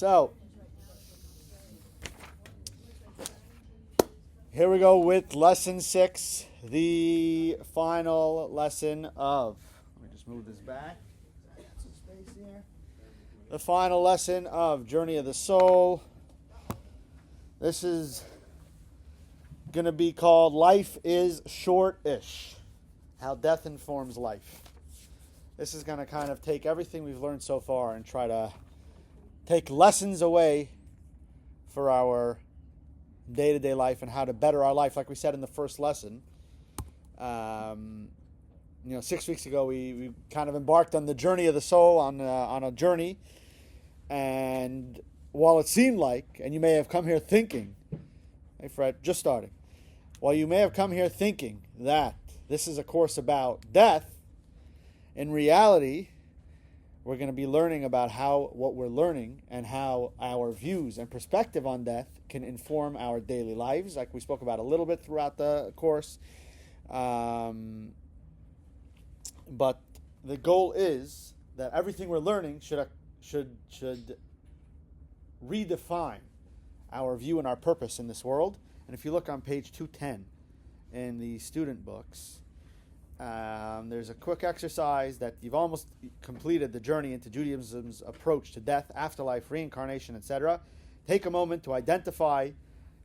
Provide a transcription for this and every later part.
So, here we go with lesson 6, the final lesson of. Let me just move this back. I got some space here. The final lesson of Journey of the Soul. This is going to be called Life is Short-ish. How Death Informs Life. This is going to kind of take everything we've learned so far and try to take lessons away for our day-to-day life and how to better our life. Like we said in the first lesson, 6 weeks ago we kind of embarked on the journey of the soul, on a journey. And while it seemed like, and you may have come here thinking, hey Fred, just starting. While you may have come here thinking that this is a course about death, in reality, we're going to be learning about what we're learning and how our views and perspective on death can inform our daily lives, like we spoke about a little bit throughout the course. But the goal is that everything we're learning should redefine our view and our purpose in this world. And if you look on page 210 in the student books, there's a quick exercise that you've almost completed the journey into Judaism's approach to death, afterlife, reincarnation, etc. Take a moment to identify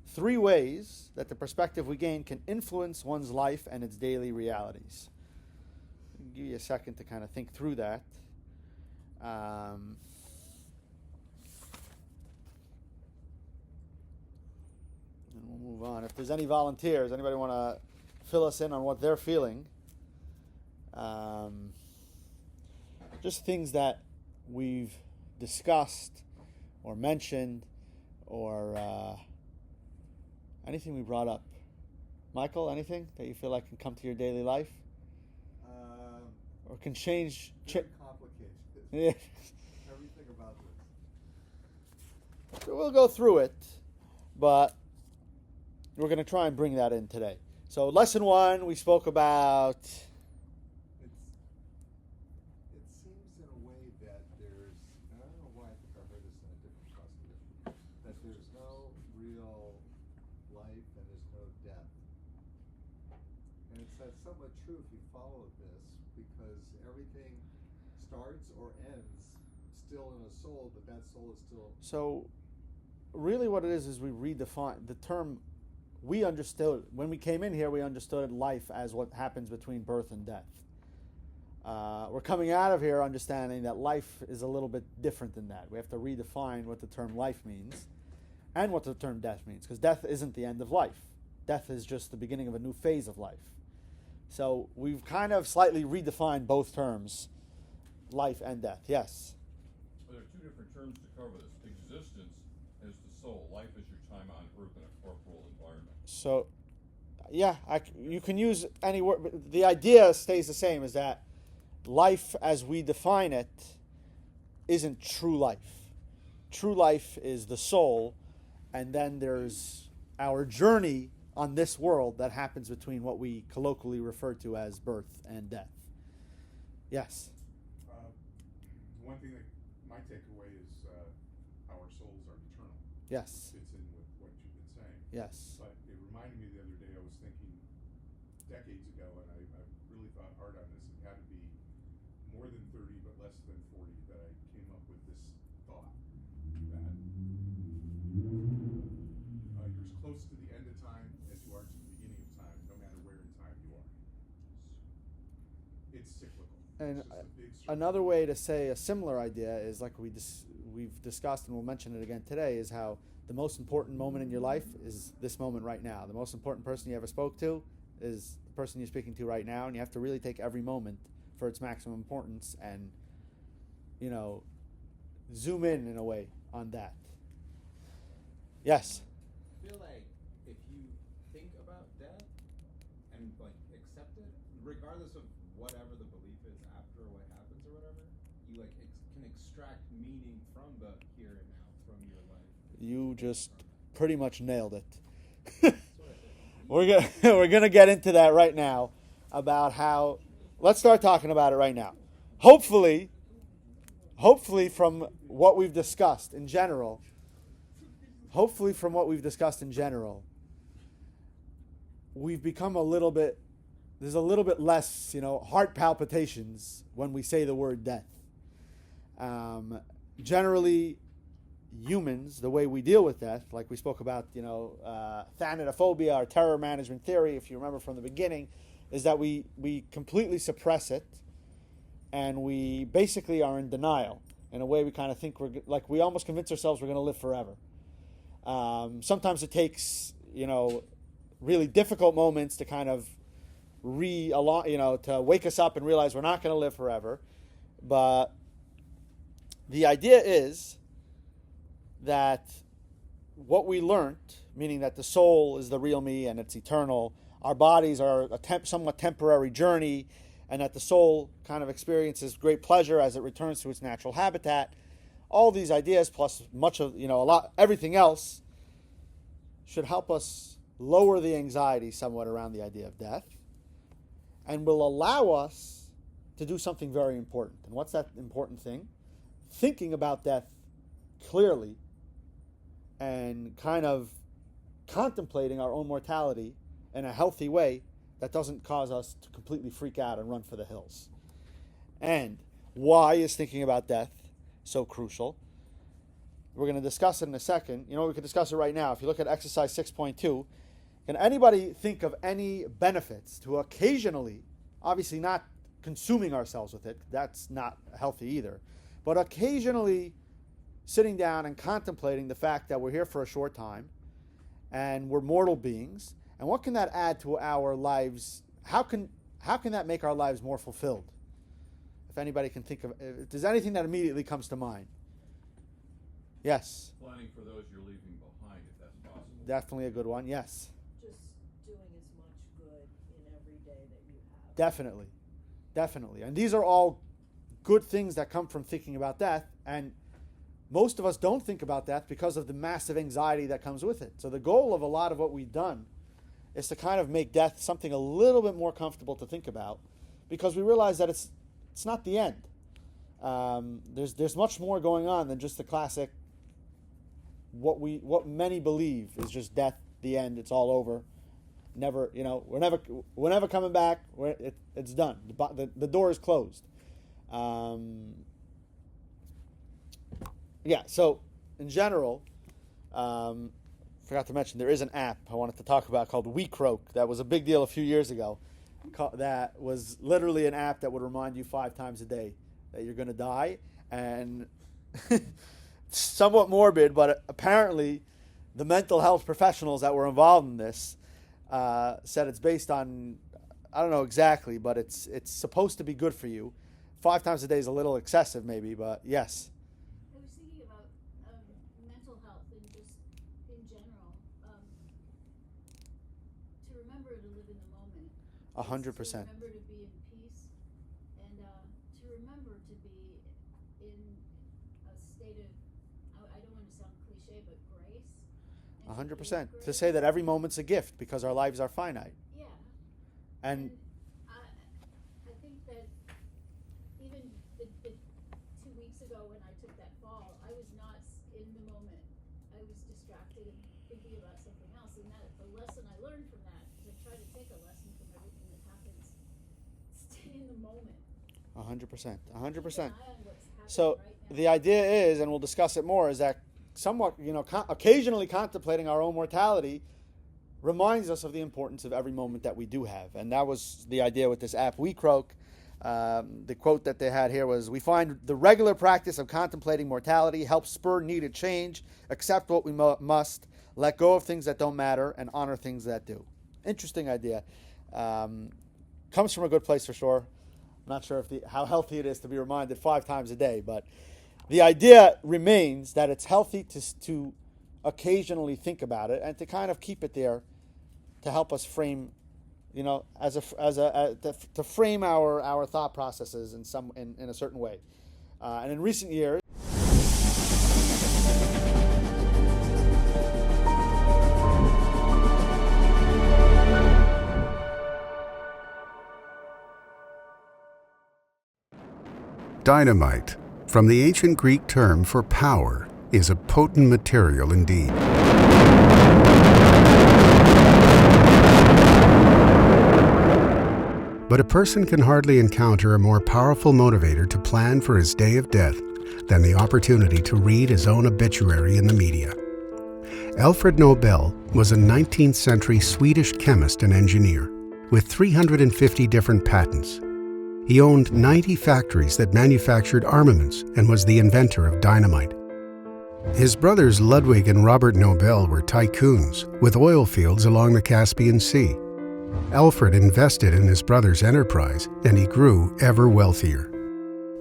3 ways that the perspective we gain can influence one's life and its daily realities. I'll give you a second to kind of think through that. And we'll move on. If there's any volunteers, anybody want to fill us in on what they're feeling? Just things that we've discussed or mentioned or anything we brought up. Michael, anything that you feel like can come to your daily life? Or can change? Complicated. Yeah. Everything about this. So we'll go through it, but we're going to try and bring that in today. So lesson 1, we spoke about... It seems in a way that there's, and I don't know why I think I heard this in a different class, that there's no real life and there's no death. And it's somewhat true if you follow this, because everything starts or ends still in a soul, but that soul is still... So really what it is we redefine the term. We understood, when we came in here, we understood life as what happens between birth and death. We're coming out of here understanding that life is a little bit different than that. We have to redefine what the term life means and what the term death means, because death isn't the end of life. Death is just the beginning of a new phase of life. So we've kind of slightly redefined both terms, life and death. Yes? Well, there are 2 different terms to cover this. Existence is the soul. Life is your time on earth in a corporal environment. So, yeah, you can use any word, but the idea stays the same, is that life as we define it isn't true life. True life is the soul, and then there's our journey on this world that happens between what we colloquially refer to as birth and death. Yes? One thing that my takeaway is our souls are eternal. Yes. Fits in with what you've been saying. Yes. But it reminded me the other day, I was thinking decades ago, and I really thought hard on this. It had to be more than 30, but less than 40, that I came up with this thought that you're as close to the end of time as you are to the beginning of time, no matter where in time you are. It's cyclical. And It's just a big circle. another way to say a similar idea is, like we've discussed, and we'll mention it again today, is how the most important moment in your life is this moment right now. The most important person you ever spoke to is the person you're speaking to right now, and you have to really take every moment for its maximum importance and, zoom in a way on that. Yes? I feel like if you think about death and accept it, regardless of whatever the belief is after what happens or whatever, you can extract meaning from the here and now from your life. You just pretty much nailed it. We're gonna get into that right now about how. Let's start talking about it right now. Hopefully, hopefully from what we've discussed in general, we've become there's a little bit less, heart palpitations when we say the word death. Generally, humans, the way we deal with death, like we spoke about, thanatophobia or terror management theory, if you remember from the beginning, is that we completely suppress it, and we basically are in denial. In a way, we kind of think we almost convince ourselves we're going to live forever. Sometimes it takes, really difficult moments to kind of to wake us up and realize we're not going to live forever. But the idea is that what we learned, meaning that the soul is the real me and it's eternal, our bodies are a somewhat temporary journey, and that the soul kind of experiences great pleasure as it returns to its natural habitat. All these ideas, plus much of, everything else, should help us lower the anxiety somewhat around the idea of death, and will allow us to do something very important. And what's that important thing? Thinking about death clearly and kind of contemplating our own mortality in a healthy way that doesn't cause us to completely freak out and run for the hills. And why is thinking about death so crucial? We're going to discuss it in a second. We can discuss it right now. If you look at exercise 6.2, can anybody think of any benefits to occasionally, obviously not consuming ourselves with it, that's not healthy either, but occasionally sitting down and contemplating the fact that we're here for a short time and we're mortal beings, and what can that add to our lives? How can that make our lives more fulfilled? If anybody can think of, if there's anything that immediately comes to mind. Yes. Planning for those you're leaving behind, if that's possible. Definitely a good one. Yes. Just doing as much good in every day that you have. Definitely. And these are all good things that come from thinking about death, and most of us don't think about death because of the massive anxiety that comes with it. So the goal of a lot of what we've done is to kind of make death something a little bit more comfortable to think about, because we realize that it's not the end. There's much more going on than just the classic, what many believe is just death, the end, it's all over. Never, we're never coming back. It's done. The door is closed. So in general, forgot to mention, there is an app I wanted to talk about called WeCroak that was a big deal a few years ago. That was literally an app that would remind you 5 times a day that you're going to die. And somewhat morbid, but apparently the mental health professionals that were involved in this said it's based on, I don't know exactly, but it's supposed to be good for you. 5 times a day is a little excessive maybe, but yes. I was thinking about mental health and just in general, to remember to live in the moment. 100%. To remember to be in peace, and to remember to be in a state of, I don't want to sound cliche, but grace. 100%. To say that every moment's a gift because our lives are finite. Yeah. And I think that even the 2 weeks ago when I took that fall, I was not in the moment. I was distracted and thinking about something else. And that the lesson I learned from that, to try to take a lesson from everything that happens, stay in the moment. 100%. 100%. Keep an eye on what's happening So right now. the idea is, and we'll discuss it more, is that somewhat, occasionally contemplating our own mortality reminds us of the importance of every moment that we do have. And that was the idea with this app, WeCroak. The quote that they had here was, "We find the regular practice of contemplating mortality helps spur needed change, accept what we must, let go of things that don't matter, and honor things that do." Interesting idea. Comes from a good place for sure. I'm not sure how healthy it is to be reminded 5 times a day, but the idea remains that it's healthy to occasionally think about it and to kind of keep it there to help us frame, to frame our thought processes in a certain way. And in recent years, Dynamite from the ancient Greek term for power, is a potent material indeed. But a person can hardly encounter a more powerful motivator to plan for his day of death than the opportunity to read his own obituary in the media. Alfred Nobel was a 19th century Swedish chemist and engineer with 350 different patents. He owned 90 factories that manufactured armaments and was the inventor of dynamite. His brothers Ludwig and Robert Nobel were tycoons with oil fields along the Caspian Sea. Alfred invested in his brother's enterprise, and he grew ever wealthier.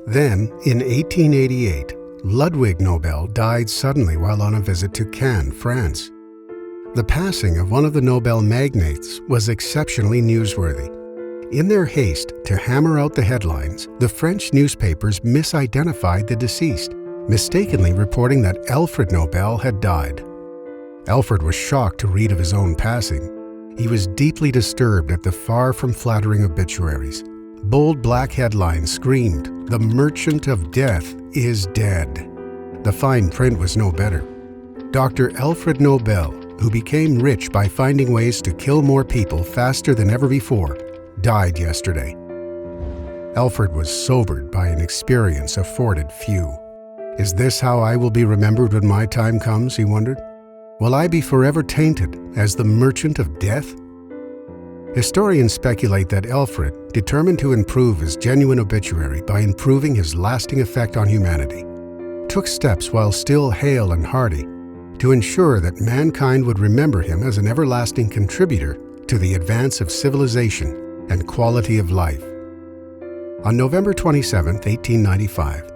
Then, in 1888, Ludwig Nobel died suddenly while on a visit to Cannes, France. The passing of one of the Nobel magnates was exceptionally newsworthy. In their haste to hammer out the headlines, the French newspapers misidentified the deceased, mistakenly reporting that Alfred Nobel had died. Alfred was shocked to read of his own passing. He was deeply disturbed at the far from flattering obituaries. Bold black headlines screamed, "The Merchant of Death is dead." The fine print was no better. Dr. Alfred Nobel, who became rich by finding ways to kill more people faster than ever before, died yesterday. Alfred was sobered by an experience afforded few. Is this how I will be remembered when my time comes, he wondered? Will I be forever tainted as the Merchant of Death? Historians speculate that Alfred, determined to improve his genuine obituary by improving his lasting effect on humanity, took steps while still hale and hearty to ensure that mankind would remember him as an everlasting contributor to the advance of civilization and quality of life. On November 27, 1895,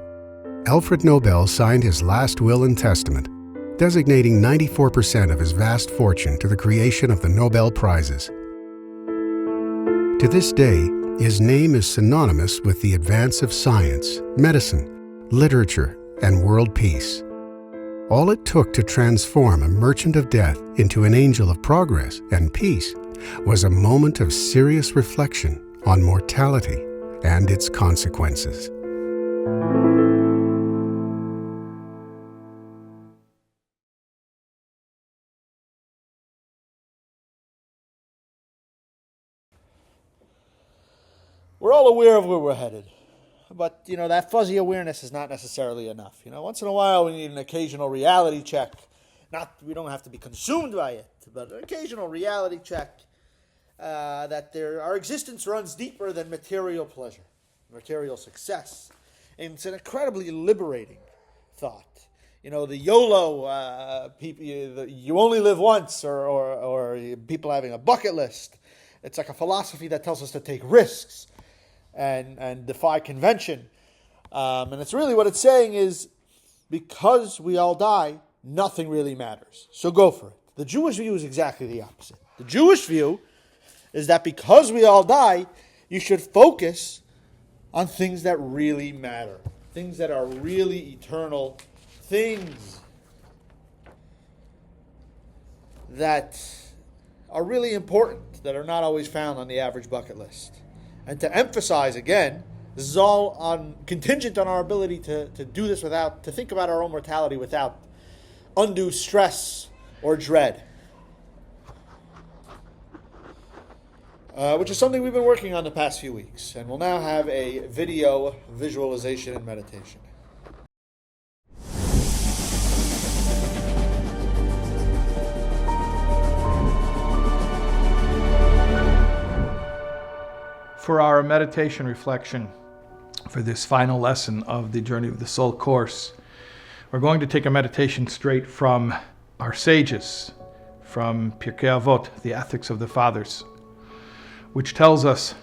Alfred Nobel signed his last will and testament, designating 94% of his vast fortune to the creation of the Nobel Prizes. To this day, his name is synonymous with the advance of science, medicine, literature, and world peace. All it took to transform a merchant of death into an angel of progress and peace was a moment of serious reflection on mortality and its consequences. We're all aware of where we're headed. But, that fuzzy awareness is not necessarily enough. Once in a while we need an occasional reality check. We don't have to be consumed by it, but an occasional reality check that our existence runs deeper than material pleasure, material success. And it's an incredibly liberating thought. The YOLO, people, you only live once, or people having a bucket list. It's like a philosophy that tells us to take risks and defy convention. And it's really what it's saying is, because we all die, nothing really matters. So go for it. The Jewish view is exactly the opposite. The Jewish view is that because we all die, you should focus on things that really matter, things that are really eternal, things that are really important, that are not always found on the average bucket list. And to emphasize again, this is all contingent on our ability to do this to think about our own mortality without undue stress or dread. Which is something we've been working on the past few weeks. And we'll now have a video visualization and meditation. For our meditation reflection for this final lesson of the Journey of the Soul course, we're going to take a meditation straight from our sages, from Pirkei Avot, the Ethics of the Fathers, which tells us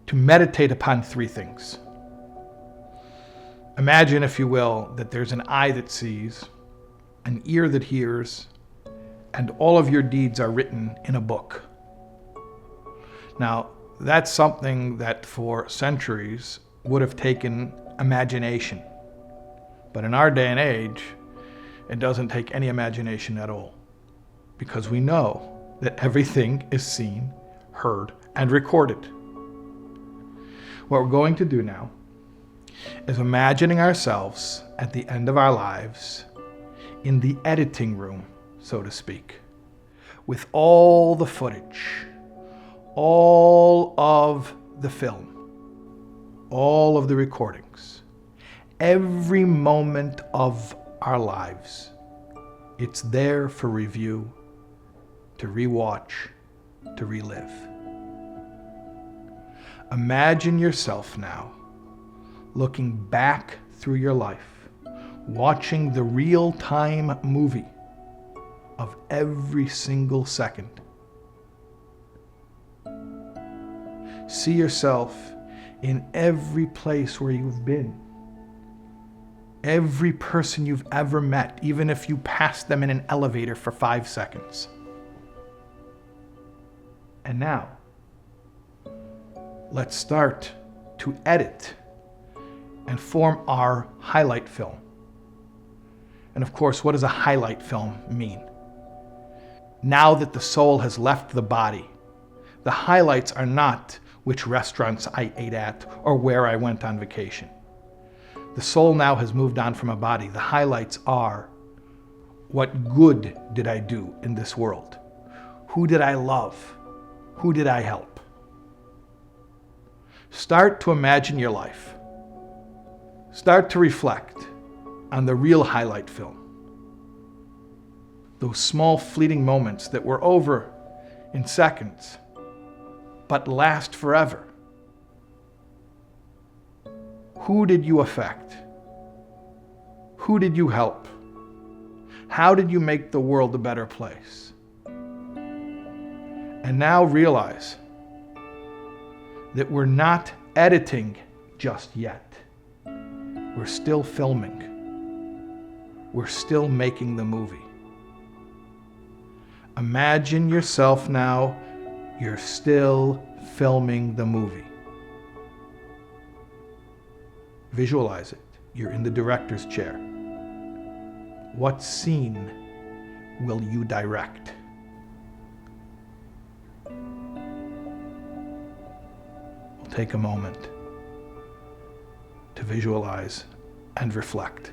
to meditate upon three things. Imagine, if you will, that there's an eye that sees, an ear that hears, and all of your deeds are written in a book. Now, that's something that for centuries would have taken imagination. But in our day and age, it doesn't take any imagination at all, because we know that everything is seen, heard, and recorded. What we're going to do now is imagining ourselves at the end of our lives in the editing room, so to speak, with all the footage, all of the film, all of the recordings, every moment of our lives. It's there for review, to rewatch, to relive. Imagine yourself now looking back through your life, watching the real-time movie of every single second. See yourself in every place where you've been, every person you've ever met, even if you passed them in an elevator for 5 seconds. And now, let's start to edit and form our highlight film. And of course, what does a highlight film mean? Now that the soul has left the body, the highlights are not which restaurants I ate at or where I went on vacation. The soul now has moved on from a body. The highlights are, what good did I do in this world? Who did I love? Who did I help? Start to imagine your life. Start to reflect on the real highlight film. Those small fleeting moments that were over in seconds, but last forever. Who did you affect? Who did you help? How did you make the world a better place? And now realize that we're not editing just yet. We're still filming. We're still making the movie. Imagine yourself now, you're still filming the movie. Visualize it. You're in the director's chair. What scene will you direct? We'll take a moment to visualize and reflect.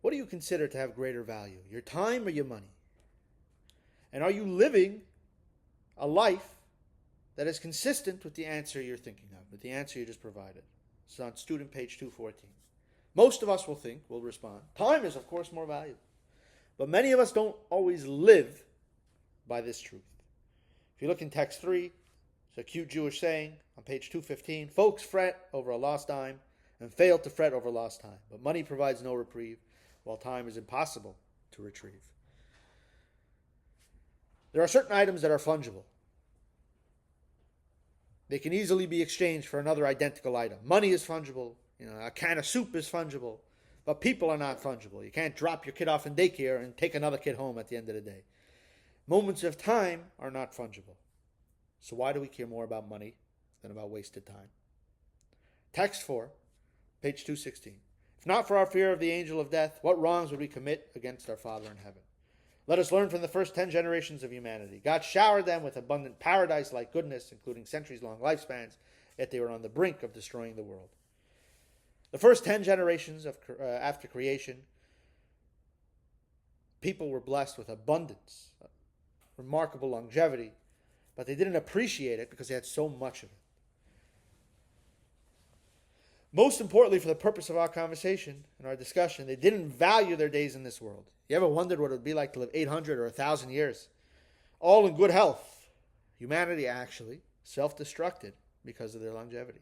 What do you consider to have greater value, your time or your money? And are you living a life that is consistent with the answer you're thinking of, with the answer you just provided? It's on student page 214. Most of us will respond. Time is, of course, more valuable. But many of us don't always live by this truth. If you look in text 3, it's a cute Jewish saying on page 215. Folks fret over a lost dime and fail to fret over lost time. But money provides no reprieve, while time is impossible to retrieve. There are certain items that are fungible. They can easily be exchanged for another identical item. Money is fungible. A can of soup is fungible. But people are not fungible. You can't drop your kid off in daycare and take another kid home at the end of the day. Moments of time are not fungible. So why do we care more about money than about wasted time? Text 4, page 216. If not for our fear of the angel of death, what wrongs would we commit against our Father in heaven? Let us learn from the first 10 generations of humanity. God showered them with abundant paradise-like goodness, including centuries-long lifespans, yet they were on the brink of destroying the world. The first 10 generations after creation, people were blessed with abundance, remarkable longevity, but they didn't appreciate it because they had so much of it. Most importantly, for the purpose of our conversation and our discussion, they didn't value their days in this world. You ever wondered what it would be like to live 800 or 1,000 years? All in good health. Humanity actually self-destructed because of their longevity.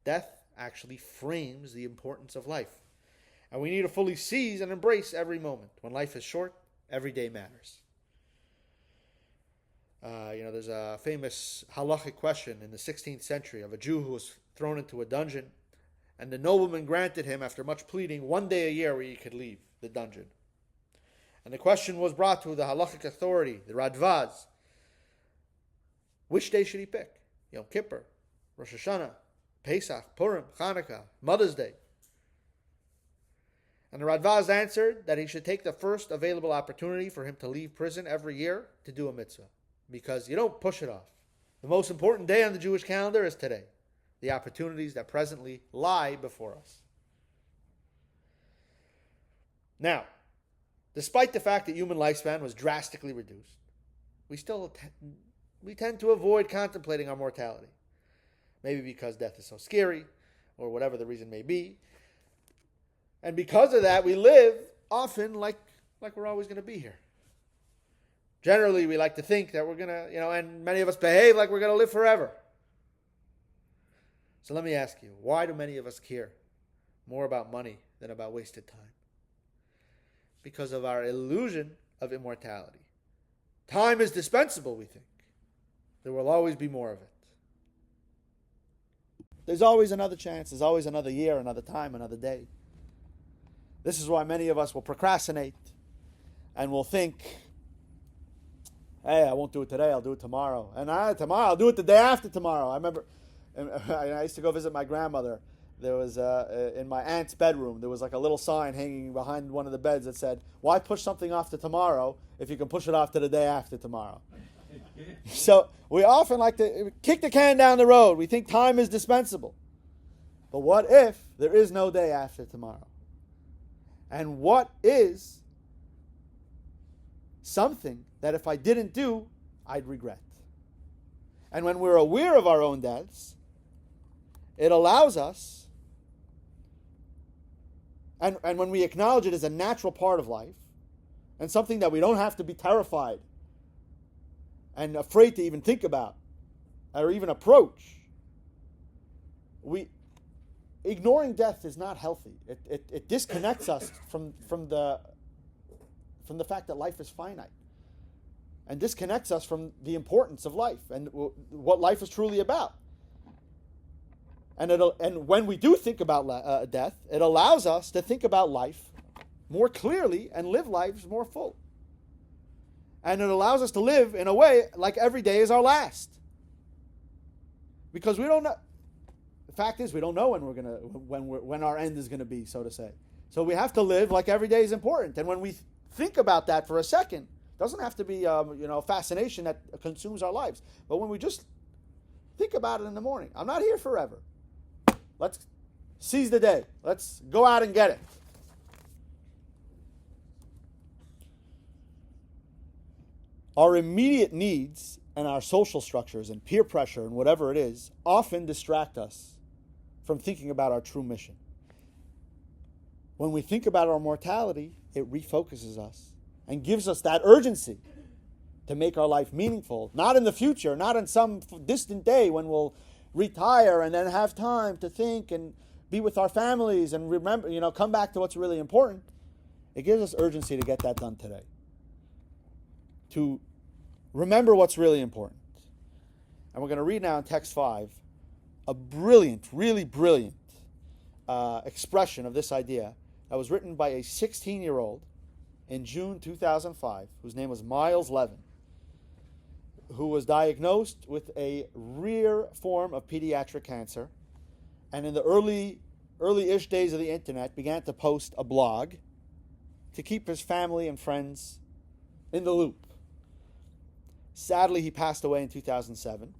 Death actually frames the importance of life. And we need to fully seize and embrace every moment. When life is short, every day matters. There's a famous halachic question in the 16th century of a Jew who was thrown into a dungeon, and the nobleman granted him, after much pleading, 1 day a year where he could leave the dungeon. And the question was brought to the halachic authority, the Radvaz. Which day should he pick? Yom Kippur, Rosh Hashanah, Pesach, Purim, Hanukkah, Mother's Day. And the Radvaz answered that he should take the first available opportunity for him to leave prison every year to do a mitzvah, because you don't push it off. The most important day on the Jewish calendar is today, the opportunities that presently lie before us. Now, despite the fact that human lifespan was drastically reduced, we tend to avoid contemplating our mortality. Maybe because death is so scary, or whatever the reason may be. And because of that, we live often like we're always going to be here. Generally, we like to think that we're going to, and many of us behave like we're going to live forever. So let me ask you, why do many of us care more about money than about wasted time? Because of our illusion of immortality. Time is dispensable, we think. There will always be more of it. There's always another chance. There's always another year, another time, another day. This is why many of us will procrastinate and will think, hey, I won't do it today, I'll do it tomorrow. And tomorrow, I'll do it the day after tomorrow. I remember I used to go visit my grandmother. There was, in my aunt's bedroom, there was like a little sign hanging behind one of the beds that said, why push something off to tomorrow if you can push it off to the day after tomorrow? So we often like to kick the can down the road. We think time is dispensable. But what if there is no day after tomorrow? And what is something that if I didn't do, I'd regret? And when we're aware of our own deaths, it allows us, and when we acknowledge it as a natural part of life, and something that we don't have to be terrified and afraid to even think about or even approach, ignoring death is not healthy. It disconnects us from the fact that life is finite, and disconnects us from the importance of life and what life is truly about. And when we do think about death, it allows us to think about life more clearly and live lives more full. And it allows us to live in a way like every day is our last. Because we don't know. The fact is, we don't know when our end is gonna be, so to say. So we have to live like every day is important. And when we think about that for a second, it doesn't have to be a fascination that consumes our lives. But when we just think about it in the morning, I'm not here forever. Let's seize the day. Let's go out and get it. Our immediate needs and our social structures and peer pressure and whatever it is often distract us from thinking about our true mission. When we think about our mortality, it refocuses us and gives us that urgency to make our life meaningful. Not in the future, not in some distant day when we'll retire and then have time to think and be with our families and remember, come back to what's really important. It gives us urgency to get that done today. To remember what's really important. And we're going to read now in text 5 a brilliant, really brilliant expression of this idea that was written by a 16-year-old in June 2005, whose name was Miles Levin, who was diagnosed with a rare form of pediatric cancer, and in the early-ish days of the internet began to post a blog to keep his family and friends in the loop. Sadly, he passed away in 2007,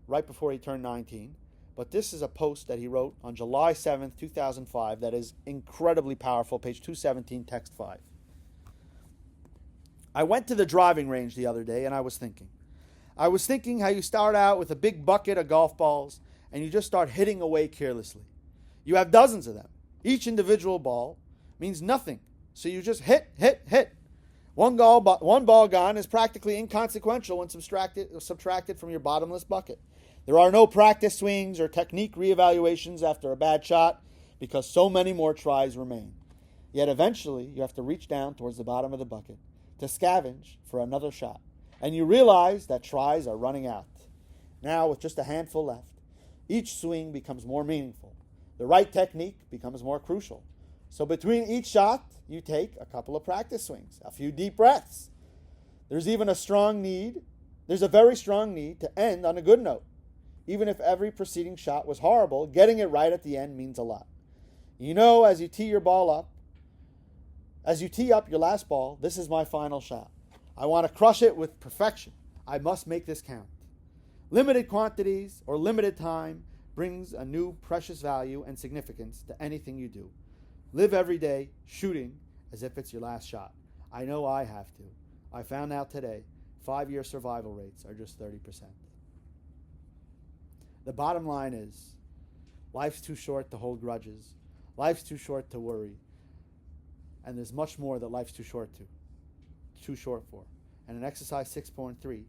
right before he turned 19. But this is a post that he wrote on July 7th, 2005 that is incredibly powerful, page 217, text 5. I went to the driving range the other day and I was thinking how you start out with a big bucket of golf balls and you just start hitting away carelessly. You have dozens of them. Each individual ball means nothing. So you just hit. One ball gone is practically inconsequential when subtracted from your bottomless bucket. There are no practice swings or technique reevaluations after a bad shot because so many more tries remain. Yet eventually, you have to reach down towards the bottom of the bucket to scavenge for another shot. And you realize that tries are running out. Now, with just a handful left, each swing becomes more meaningful. The right technique becomes more crucial. So between each shot, you take a couple of practice swings, a few deep breaths. There's a very strong need to end on a good note. Even if every preceding shot was horrible, getting it right at the end means a lot. You know, as you tee up your last ball, this is my final shot. I want to crush it with perfection. I must make this count. Limited quantities or limited time brings a new precious value and significance to anything you do. Live every day shooting as if it's your last shot. I know I have to. I found out today 5-year survival rates are just 30%. The bottom line is, life's too short to hold grudges. Life's too short to worry. And there's much more that life's too short for. And in exercise 6.3,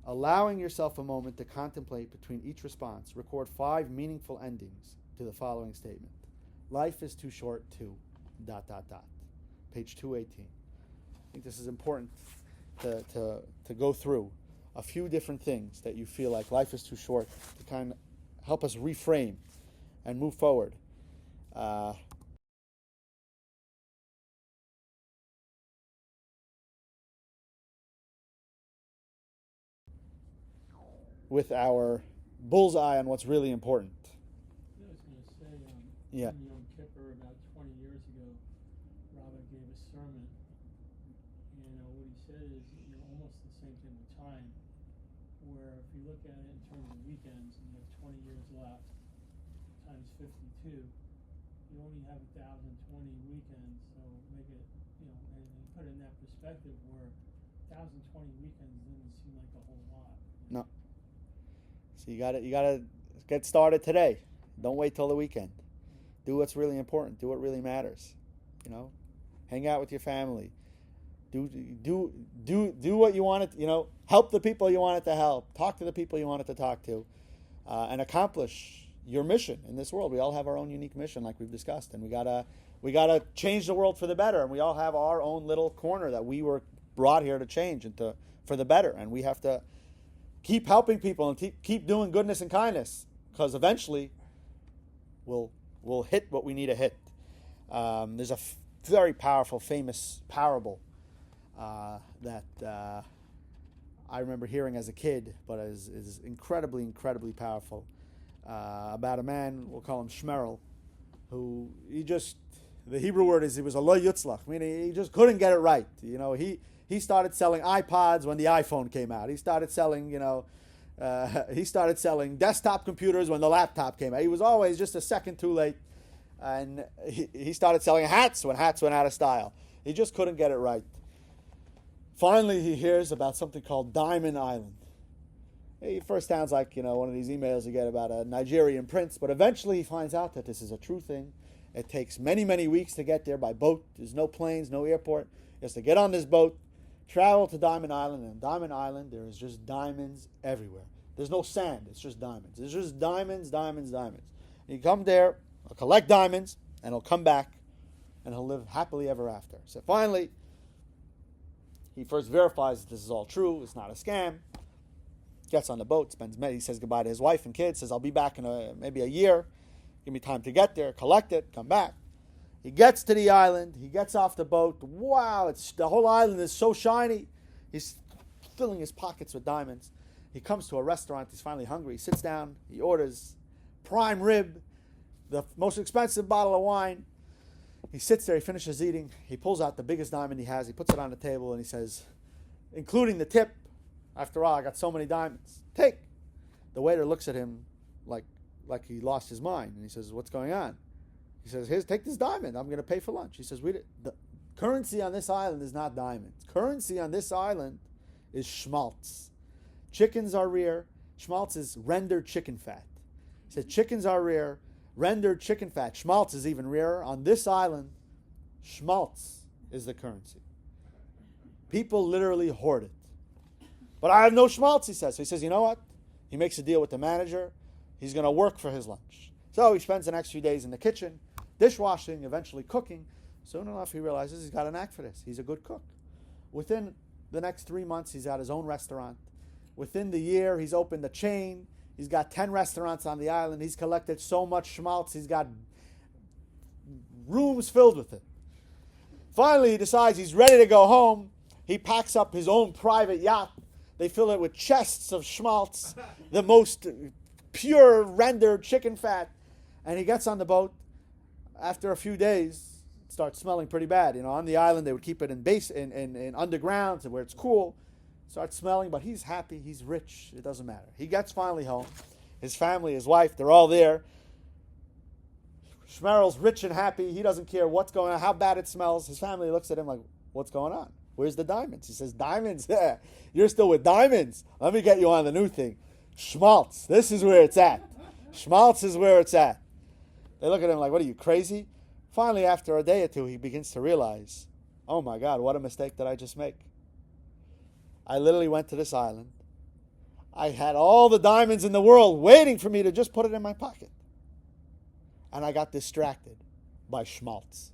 allowing yourself a moment to contemplate between each response, record 5 meaningful endings to the following statement. Life is too short to ... Page 218. I think this is important to go through a few different things that you feel like life is too short to kind of help us reframe and move forward. With our bullseye on what's really important. I was going to say, Yeah. in Yom Kippur about 20 years ago, Rabbi gave a sermon, and what he said is, almost the same thing with time, where if you look at it in terms of weekends, and you have 20 years left, times 52, you only have 1,020 weekends, so make it, and put it in that perspective where 1,020 weekends doesn't seem like a whole lot. No. So you gotta get started today. Don't wait till the weekend. Do what's really important. Do what really matters. Hang out with your family. Do what you wanted. Help the people you wanted to help. Talk to the people you wanted to talk to, and accomplish your mission in this world. We all have our own unique mission, like we've discussed, and we gotta change the world for the better. And we all have our own little corner that we were brought here to change for the better, and we have to keep helping people and keep doing goodness and kindness, because eventually we'll hit what we need to hit. There's a very powerful, famous parable that I remember hearing as a kid, but is incredibly, incredibly powerful, about a man, we'll call him Shmerel, who the Hebrew word is he was a lo yutzlach, meaning he just couldn't get it right. He started selling iPods when the iPhone came out. He started selling, desktop computers when the laptop came out. He was always just a second too late. And he started selling hats when hats went out of style. He just couldn't get it right. Finally, he hears about something called Diamond Island. It first sounds like, one of these emails you get about a Nigerian prince, but eventually he finds out that this is a true thing. It takes many, many weeks to get there by boat. There's no planes, no airport. He has to get on this boat, travel to Diamond Island, and on Diamond Island there is just diamonds everywhere. There's no sand, it's just diamonds. There's just diamonds, diamonds, diamonds. And you come there, he'll collect diamonds, and he'll come back, and he'll live happily ever after. So finally, he first verifies that this is all true, it's not a scam, gets on the boat, he says goodbye to his wife and kids, says, I'll be back in maybe a year, give me time to get there, collect it, come back. He gets to the island. He gets off the boat. Wow, the whole island is so shiny. He's filling his pockets with diamonds. He comes to a restaurant. He's finally hungry. He sits down. He orders prime rib, the most expensive bottle of wine. He sits there. He finishes eating. He pulls out the biggest diamond he has. He puts it on the table, and he says, including the tip, after all, I got so many diamonds. Take. The waiter looks at him like he lost his mind, and he says, what's going on? He says, take this diamond. I'm going to pay for lunch. He says, the currency on this island is not diamonds. Currency on this island is schmaltz. Chickens are rare. Schmaltz is rendered chicken fat. He said, chickens are rare. Rendered chicken fat. Schmaltz is even rarer. On this island, schmaltz is the currency. People literally hoard it. But I have no schmaltz, he says. So he says, you know what? He makes a deal with the manager. He's going to work for his lunch. So he spends the next few days in the kitchen, dishwashing, eventually cooking. Soon enough, he realizes he's got a knack for this. He's a good cook. Within the next 3 months, he's at his own restaurant. Within the year, he's opened a chain. He's got 10 restaurants on the island. He's collected so much schmaltz, he's got rooms filled with it. Finally, he decides he's ready to go home. He packs up his own private yacht. They fill it with chests of schmaltz, the most pure rendered chicken fat. And he gets on the boat. After a few days, it starts smelling pretty bad. On the island, they would keep it in underground where it's cool. Starts smelling, but he's happy. He's rich. It doesn't matter. He gets finally home. His family, his wife, they're all there. Shmerel's rich and happy. He doesn't care what's going on, how bad it smells. His family looks at him like, what's going on? Where's the diamonds? He says, diamonds? Yeah, you're still with diamonds. Let me get you on the new thing. Schmaltz. This is where it's at. Schmaltz is where it's at. They look at him like, what are you, crazy? Finally, after a day or two, he begins to realize, oh my God, what a mistake did I just make? I literally went to this island. I had all the diamonds in the world waiting for me to just put it in my pocket. And I got distracted by schmaltz.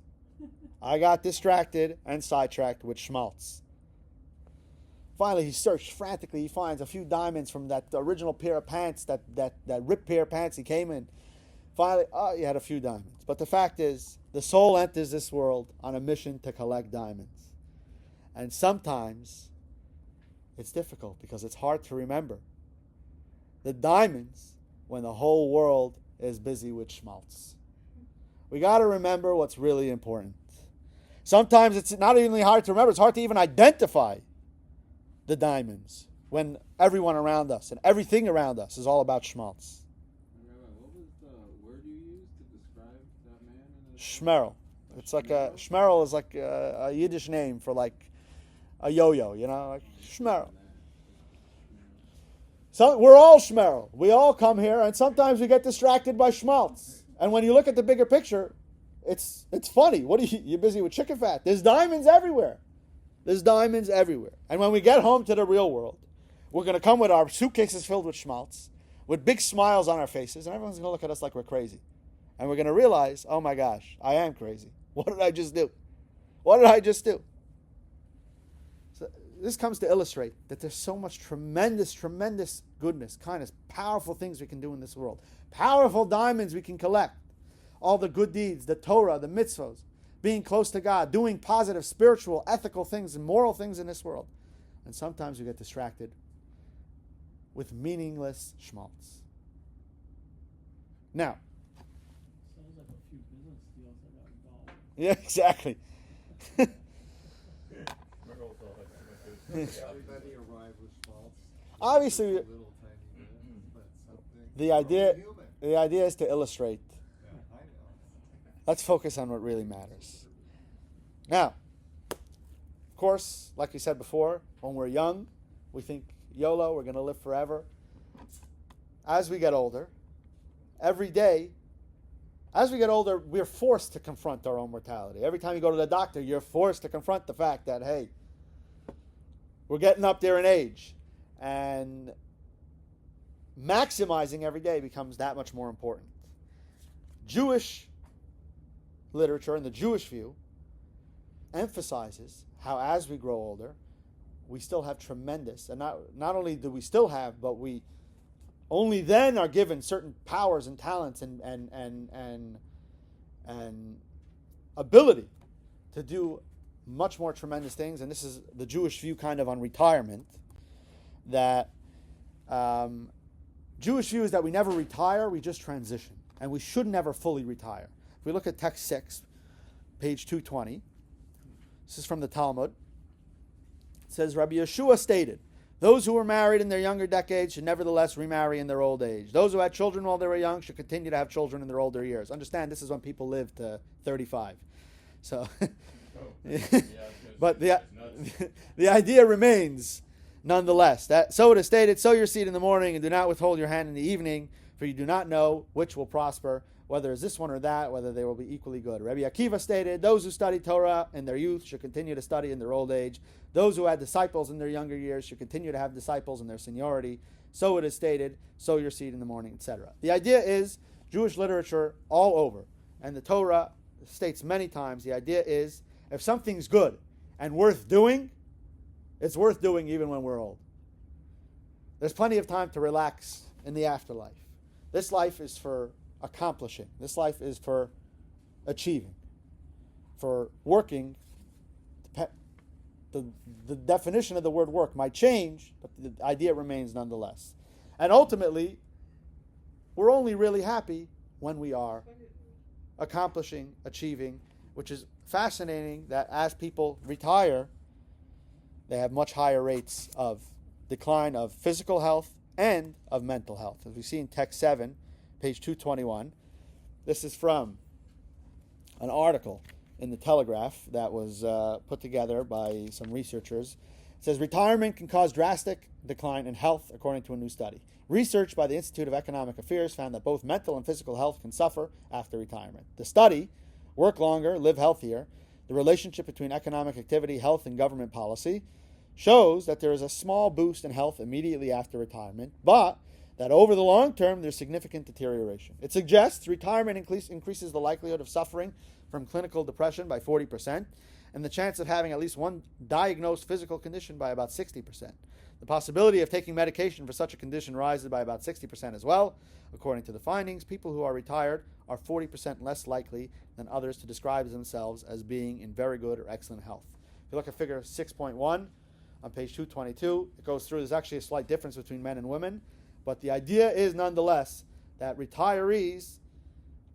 I got distracted and sidetracked with schmaltz. Finally, he searched frantically. He finds a few diamonds from that original pair of pants, that ripped pair of pants he came in. Finally, he had a few diamonds. But the fact is, the soul enters this world on a mission to collect diamonds. And sometimes it's difficult because it's hard to remember the diamonds when the whole world is busy with schmaltz. We got to remember what's really important. Sometimes it's not only hard to remember, it's hard to even identify the diamonds when everyone around us and everything around us is all about schmaltz. What was the word you used to describe that man? Shmerel. It's like a Shmerel is like a Yiddish name for like a yo-yo, like Shmerel. So we're all Shmerel. We all come here, and sometimes we get distracted by schmaltz. And when you look at the bigger picture, it's funny. What are you're busy with chicken fat? There's diamonds everywhere. There's diamonds everywhere. And when we get home to the real world, we're going to come with our suitcases filled with schmaltz, with big smiles on our faces, and everyone's going to look at us like we're crazy. And we're going to realize, oh my gosh, I am crazy. What did I just do? What did I just do? So this comes to illustrate that there's so much tremendous goodness, kindness, powerful things we can do in this world. Powerful diamonds we can collect. All the good deeds, the Torah, the mitzvos, being close to God, doing positive, spiritual, ethical things and moral things in this world. And sometimes we get distracted with meaningless schmaltz. Now, Sounds like a few business deals that got involved. yeah, exactly. Everybody arrived with schmaltz. Obviously, Just a little tiny bit, but something. the idea is to illustrate. Yeah, I know. Let's focus on what really matters. Now, of course, like we said before, when we're young, we think YOLO, we're going to live forever. As we get older, every day, as we get older, we're forced to confront our own mortality. Every time you go to the doctor, you're forced to confront the fact that, hey, we're getting up there in age. And maximizing every day becomes that much more important. Jewish literature and the Jewish view emphasizes how as we grow older, we still have tremendous, and not only do we still have, but we only then are given certain powers and talents and ability to do much more tremendous things. And this is the Jewish view kind of on retirement, that Jewish view is that we never retire, we just transition. And we should never fully retire. If we look at text 6, page 220, this is from the Talmud. It says, Rabbi Yeshua stated, those who were married in their younger decades should nevertheless remarry in their old age. Those who had children while they were young should continue to have children in their older years. Understand, this is when people live to 35. So, but the idea remains nonetheless. So it is stated, sow your seed in the morning and do not withhold your hand in the evening, for you do not know which will prosper, whether it's this one or that, whether they will be equally good. Rabbi Akiva stated, those who study Torah in their youth should continue to study in their old age. Those who had disciples in their younger years should continue to have disciples in their seniority. So it is stated, sow your seed in the morning, etc. The idea is Jewish literature all over. And the Torah states many times the idea is if something's good and worth doing, it's worth doing even when we're old. There's plenty of time to relax in the afterlife. This life is for accomplishing. This life is for achieving, for working. The definition of the word work might change, but the idea remains nonetheless. And ultimately, we're only really happy when we are accomplishing, achieving, which is fascinating that as people retire, they have much higher rates of decline of physical health and of mental health. As we see in text 7, page 221, this is from an article in the Telegraph that was put together by some researchers. It says, retirement can cause drastic decline in health, according to a new study. Research by the Institute of Economic Affairs found that both mental and physical health can suffer after retirement. The study, Work Longer, Live Healthier, the relationship between economic activity, health, and government policy, shows that there is a small boost in health immediately after retirement, but that over the long term, there's significant deterioration. It suggests retirement increases the likelihood of suffering from clinical depression by 40%, and the chance of having at least one diagnosed physical condition by about 60%. The possibility of taking medication for such a condition rises by about 60% as well. According to the findings, people who are retired are 40% less likely than others to describe themselves as being in very good or excellent health. If you look at figure 6.1 on page 222, it goes through, there's actually a slight difference between men and women, but the idea is nonetheless that retirees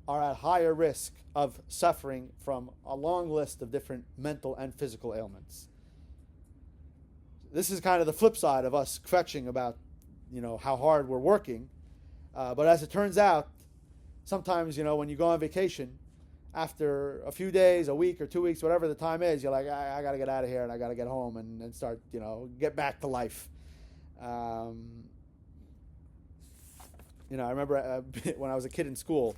are at higher risk of suffering from a long list of different mental and physical ailments. This is kind of the flip side of us kvetching about, how hard we're working. But as it turns out, sometimes, when you go on vacation, after a few days, a week or 2 weeks, whatever the time is, you're like, I got to get out of here and I got to get home and start, get back to life. I remember when I was a kid in school,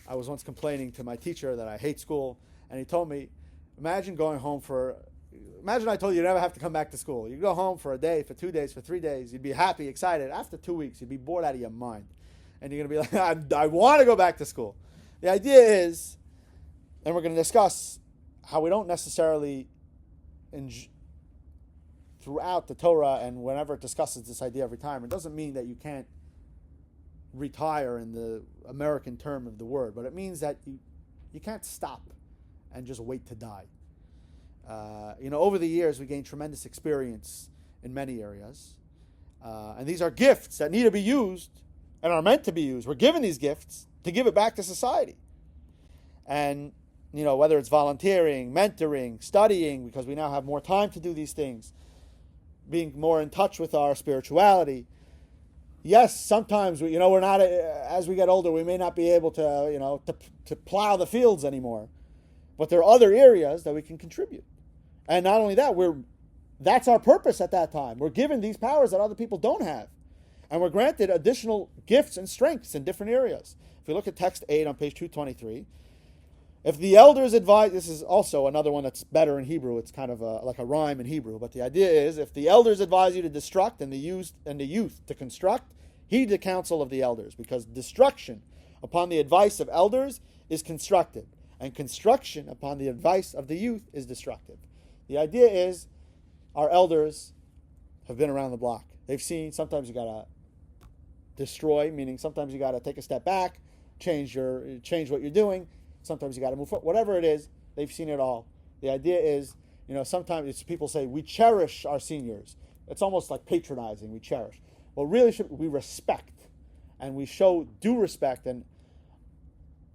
I was once complaining to my teacher that I hate school, and he told me, imagine I told you you never have to come back to school. You go home for a day, for 2 days, for 3 days, you'd be happy, excited. After 2 weeks, you'd be bored out of your mind. And you're going to be like, I want to go back to school. The idea is, and we're going to discuss how we don't necessarily, throughout the Torah and whenever it discusses this idea of retirement, doesn't mean that you can't retire in the American term of the word, but it means that you can't stop and just wait to die. Over the years, we gained tremendous experience in many areas. And these are gifts that need to be used and are meant to be used. We're given these gifts to give it back to society. And, whether it's volunteering, mentoring, studying, because we now have more time to do these things, being more in touch with our spirituality. Yes, sometimes, we're not, as we get older, we may not be able to, to plow the fields anymore. But there are other areas that we can contribute. And not only that, that's our purpose at that time. We're given these powers that other people don't have. And we're granted additional gifts and strengths in different areas. If we look at text 8 on page 223, if the elders advise, this is also another one that's better in Hebrew, it's kind of like a rhyme in Hebrew, but the idea is, if the elders advise you to destruct and the youth to construct, heed the counsel of the elders, because destruction upon the advice of elders is constructive, and construction upon the advice of the youth is destructive. The idea is, our elders have been around the block. They've seen, sometimes you gotta destroy, meaning sometimes you gotta take a step back, change what you're doing. Sometimes you gotta move forward. Whatever it is, they've seen it all. The idea is, sometimes people say we cherish our seniors. It's almost like patronizing. We cherish. Well, really, we respect, and we show due respect. And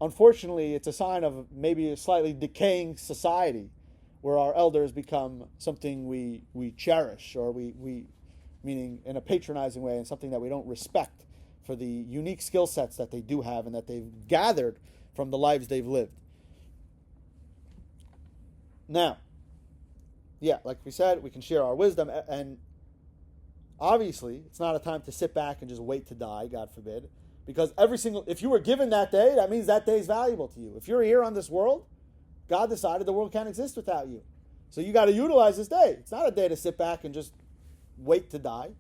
unfortunately, it's a sign of maybe a slightly decaying society, where our elders become something we cherish, or we meaning in a patronizing way, and something that we don't respect for the unique skill sets that they do have and that they've gathered from the lives they've lived. Now, like we said, we can share our wisdom, and obviously, it's not a time to sit back and just wait to die, God forbid, because if you were given that day, that means that day is valuable to you. If you're here on this world, God decided the world can't exist without you. So you got to utilize this day. It's not a day to sit back and just wait to die.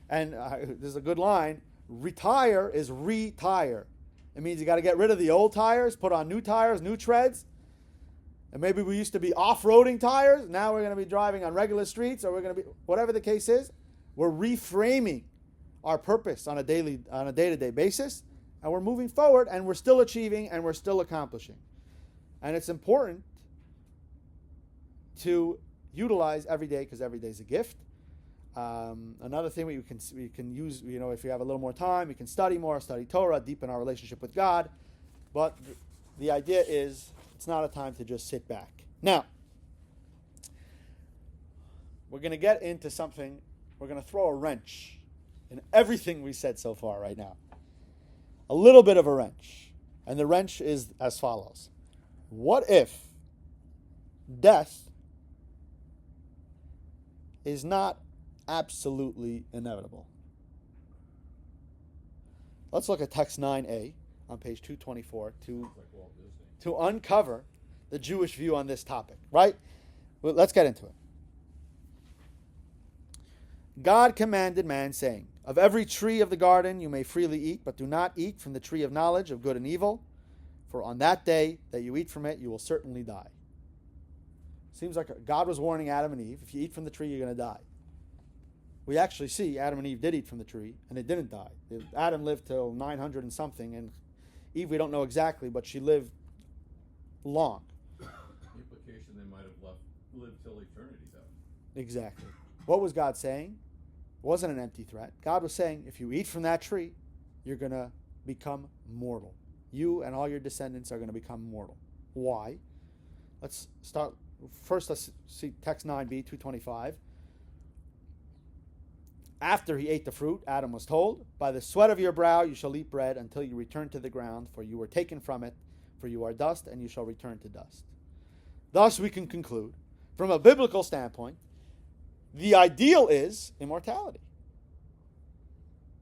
And this is a good line. Retire is retire. It means you got to get rid of the old tires, put on new tires, new treads. And maybe we used to be off-roading tires. Now we're going to be driving on regular streets, or we're going to be, whatever the case is, we're reframing our purpose on a day-to-day basis, and we're moving forward, and we're still achieving, and we're still accomplishing. And it's important to utilize every day, because every day is a gift. Another thing we can use, if you have a little more time, we can study more, study Torah, deepen our relationship with God. But the idea is, it's not a time to just sit back. Now, we're going to get into something, we're going to throw a wrench in everything we said so far right now. A little bit of a wrench. And the wrench is as follows. What if death is not absolutely inevitable? Let's look at text 9a on page 224 to uncover the Jewish view on this topic, right? Well, let's get into it. God commanded man, saying, of every tree of the garden you may freely eat, but do not eat from the tree of knowledge of good and evil, for on that day that you eat from it, you will certainly die. Seems like God was warning Adam and Eve, if you eat from the tree, you're going to die. We actually see Adam and Eve did eat from the tree, and they didn't die. Adam lived till 900 and something, and Eve, we don't know exactly, but she lived long. The implication they might have lived till eternity, though. Exactly. What was God saying? It wasn't an empty threat. God was saying, if you eat from that tree, you're going to become mortal. You and all your descendants are going to become mortal. Why? Let's start. First, let's see text 9b, 225. After he ate the fruit, Adam was told, by the sweat of your brow you shall eat bread until you return to the ground, for you were taken from it, for you are dust, and you shall return to dust. Thus we can conclude, from a biblical standpoint, the ideal is immortality.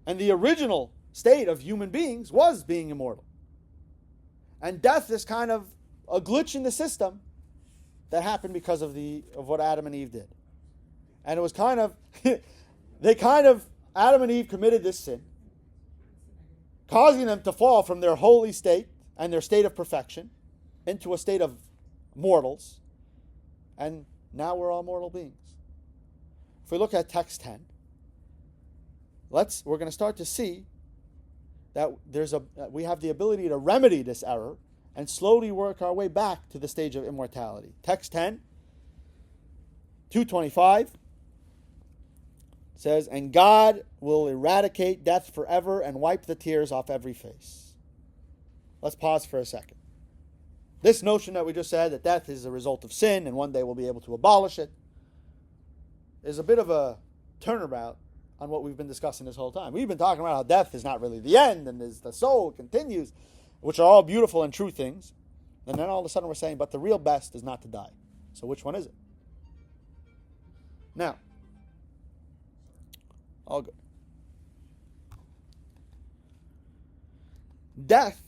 And the original state of human beings was being immortal. And death is kind of a glitch in the system that happened because of what Adam and Eve did. And it was kind of, Adam and Eve committed this sin, causing them to fall from their holy state and their state of perfection into a state of mortals. And now we're all mortal beings. If we look at text 10, we're going to start to see that we have the ability to remedy this error and slowly work our way back to the stage of immortality. Text 10, 225 says, and God will eradicate death forever and wipe the tears off every face. Let's pause for a second. This notion that we just said, that death is a result of sin and one day we'll be able to abolish it, is a bit of a turnabout on what we've been discussing this whole time. We've been talking about how death is not really the end and the soul continues, which are all beautiful and true things. And then all of a sudden we're saying, but the real best is not to die. So which one is it? Now, all good. Death,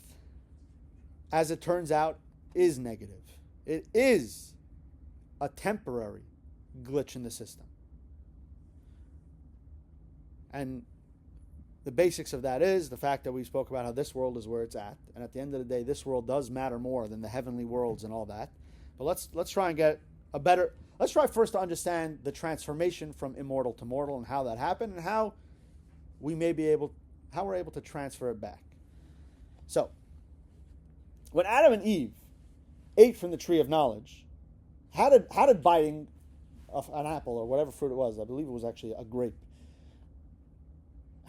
as it turns out, is negative. It is a temporary glitch in the system. And the basics of that is the fact that we spoke about how this world is where it's at. And at the end of the day, this world does matter more than the heavenly worlds and all that. But let's try and get let's try first to understand the transformation from immortal to mortal and how that happened and how we're able to transfer it back. So, when Adam and Eve ate from the tree of knowledge, how did biting an apple or whatever fruit it was, I believe it was actually a grape,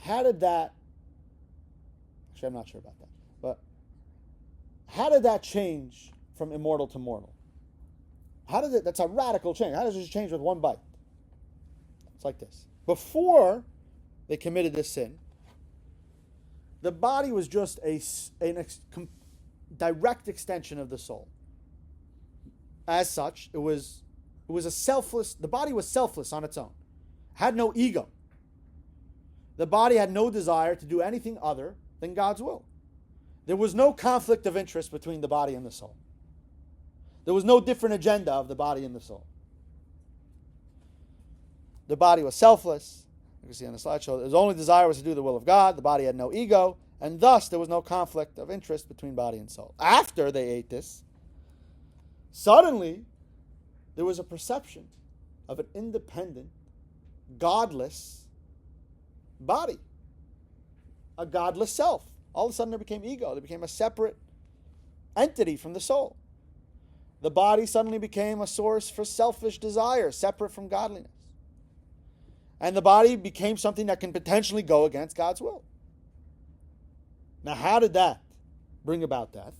how did that, actually I'm not sure about that, but how did that change from immortal to mortal? That's a radical change. How does it change with one bite? It's like this. Before they committed this sin, the body was just a direct extension of the soul. As such, the body was selfless on its own, had no ego. The body had no desire to do anything other than God's will. There was no conflict of interest between the body and the soul. There was no different agenda of the body and the soul. The body was selfless. you can see on the slideshow, his only desire was to do the will of God. The body had no ego, and thus there was no conflict of interest between body and soul. After they ate this, suddenly there was a perception of an independent, godless body, a godless self. All of a sudden there became ego. There became a separate entity from the soul. The body suddenly became a source for selfish desire, separate from godliness. And the body became something that can potentially go against God's will. Now, how did that bring about death?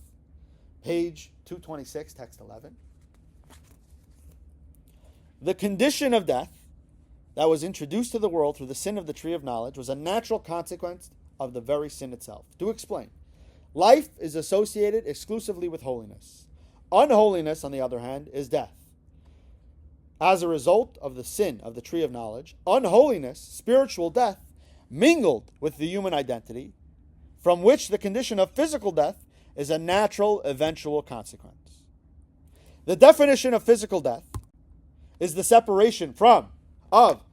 Page 226, text 11. The condition of death that was introduced to the world through the sin of the tree of knowledge was a natural consequence of the very sin itself. To explain, life is associated exclusively with holiness. Unholiness, on the other hand, is death. As a result of the sin of the tree of knowledge, unholiness, spiritual death, mingled with the human identity, from which the condition of physical death is a natural eventual consequence. The definition of physical death is the separation of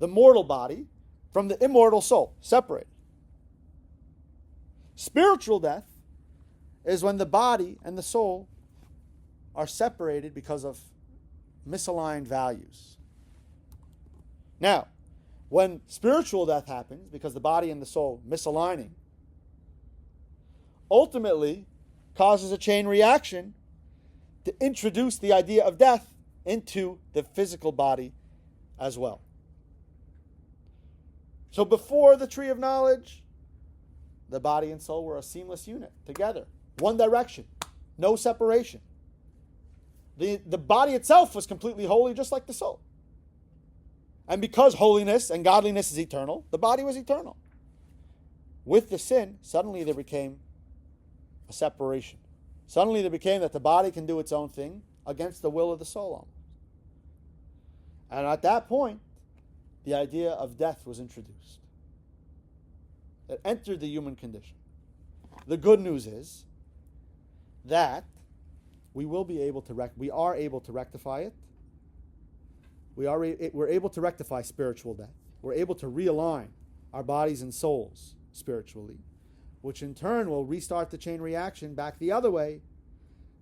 the mortal body from the immortal soul, separated. Spiritual death is when the body and the soul are separated because of misaligned values. Now, when spiritual death happens, because the body and the soul misaligning, ultimately causes a chain reaction to introduce the idea of death into the physical body as well. So before the tree of knowledge, the body and soul were a seamless unit, together, one direction, no separation. The body itself was completely holy, just like the soul. And because holiness and godliness is eternal, the body was eternal. With the sin, suddenly there became a separation. Suddenly there became that the body can do its own thing against the will of the soul almost. And at that point, the idea of death was introduced. It entered the human condition. The good news is that we will be able to we are able to rectify it. We're able to rectify spiritual death. We're able to realign our bodies and souls spiritually, which in turn will restart the chain reaction back the other way,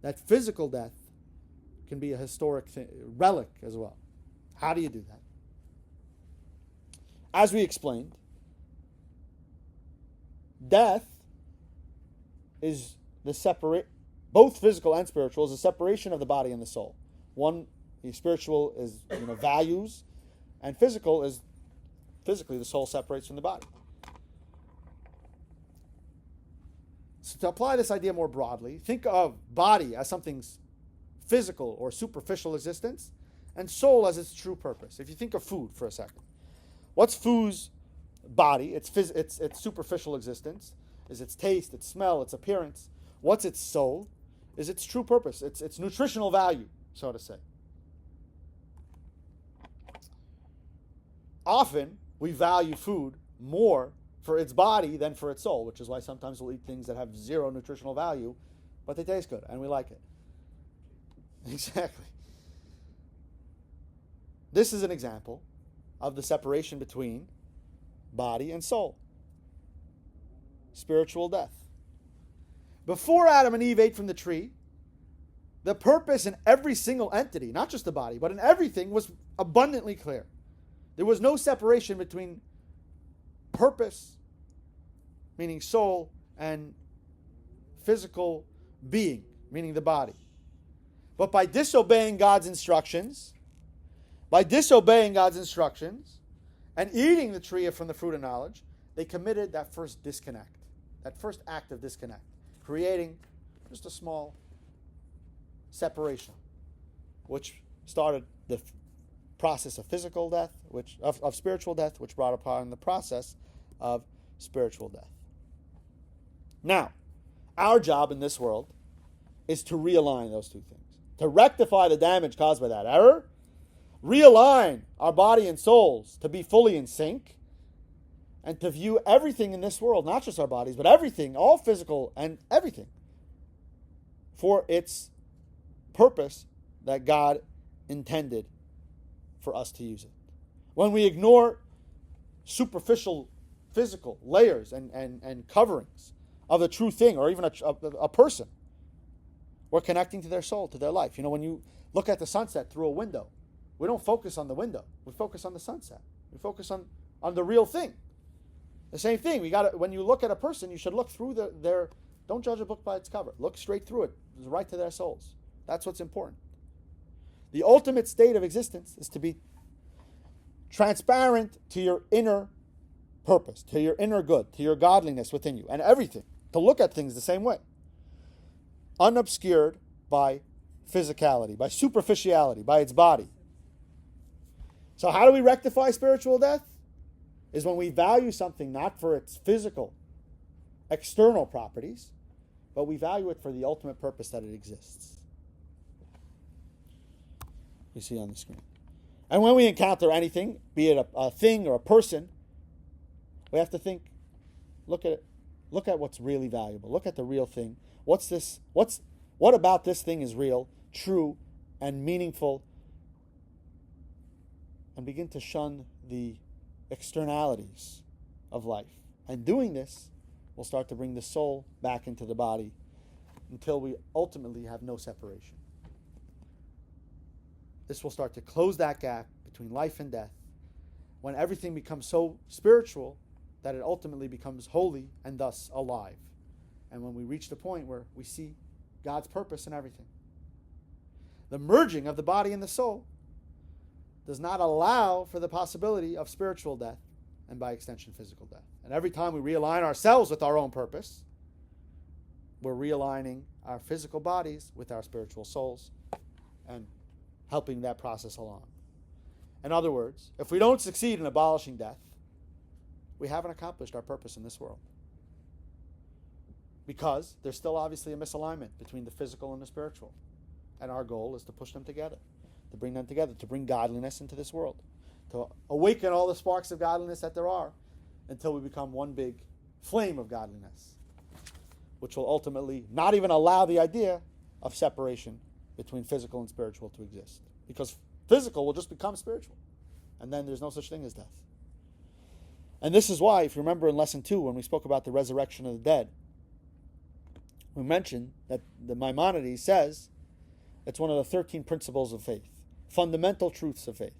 that physical death can be a historic relic as well. How do you do that? As we explained, death is both physical and spiritual, is a separation of the body and the soul. One, the spiritual is values, and physical is physically the soul separates from the body. So to apply this idea more broadly, think of body as something's physical or superficial existence, and soul as its true purpose. If you think of food for a second, what's food's body? Its superficial existence is its taste, its smell, its appearance. What's its soul? Is its true purpose, its nutritional value, so to say. Often, we value food more for its body than for its soul, which is why sometimes we'll eat things that have zero nutritional value, but they taste good, and we like it. Exactly. This is an example of the separation between body and soul. Spiritual death. Before Adam and Eve ate from the tree, the purpose in every single entity, not just the body, but in everything, was abundantly clear. There was no separation between purpose, meaning soul, and physical being, meaning the body. But by disobeying God's instructions, and eating the tree from the fruit of knowledge, they committed that first disconnect, that first act of disconnect, creating just a small separation, which started the process of physical death, of spiritual death, which brought upon the process of spiritual death. Now, our job in this world is to realign those two things, to rectify the damage caused by that error, realign our body and souls to be fully in sync, and to view everything in this world, not just our bodies, but everything, all physical and everything, for its purpose that God intended for us to use it. When we ignore superficial physical layers and coverings of the true thing, or even a person. We're connecting to their soul, to their life. You know, when you look at the sunset through a window, we don't focus on the window. We focus on the sunset. We focus on the real thing. The same thing. When you look at a person, you should look through their. Don't judge a book by its cover. Look straight through it, right to their souls. That's what's important. The ultimate state of existence is to be transparent to your inner purpose, to your inner good, to your godliness within you, and everything. To look at things the same way. Unobscured by physicality, by superficiality, by its body. So how do we rectify spiritual death? Is when we value something not for its physical, external properties, but we value it for the ultimate purpose that it exists. You see on the screen. And when we encounter anything, be it a thing or a person, we have to think, look at it, look at what's really valuable. Look at the real thing. What about this thing is real, true, and meaningful? And begin to shun the externalities of life. And doing this will start to bring the soul back into the body until we ultimately have no separation. This will start to close that gap between life and death, when everything becomes so spiritual that it ultimately becomes holy and thus alive. And when we reach the point where we see God's purpose in everything. The merging of the body and the soul does not allow for the possibility of spiritual death and by extension physical death. And every time we realign ourselves with our own purpose, we're realigning our physical bodies with our spiritual souls and helping that process along. In other words, if we don't succeed in abolishing death, we haven't accomplished our purpose in this world. Because there's still obviously a misalignment between the physical and the spiritual. And our goal is to push them together, to bring them together, to bring godliness into this world, to awaken all the sparks of godliness that there are until we become one big flame of godliness, which will ultimately not even allow the idea of separation between physical and spiritual to exist. Because physical will just become spiritual. And then there's no such thing as death. And this is why, if you remember in Lesson 2, when we spoke about the resurrection of the dead, we mentioned that the Maimonides says it's one of the 13 principles of faith, fundamental truths of faith.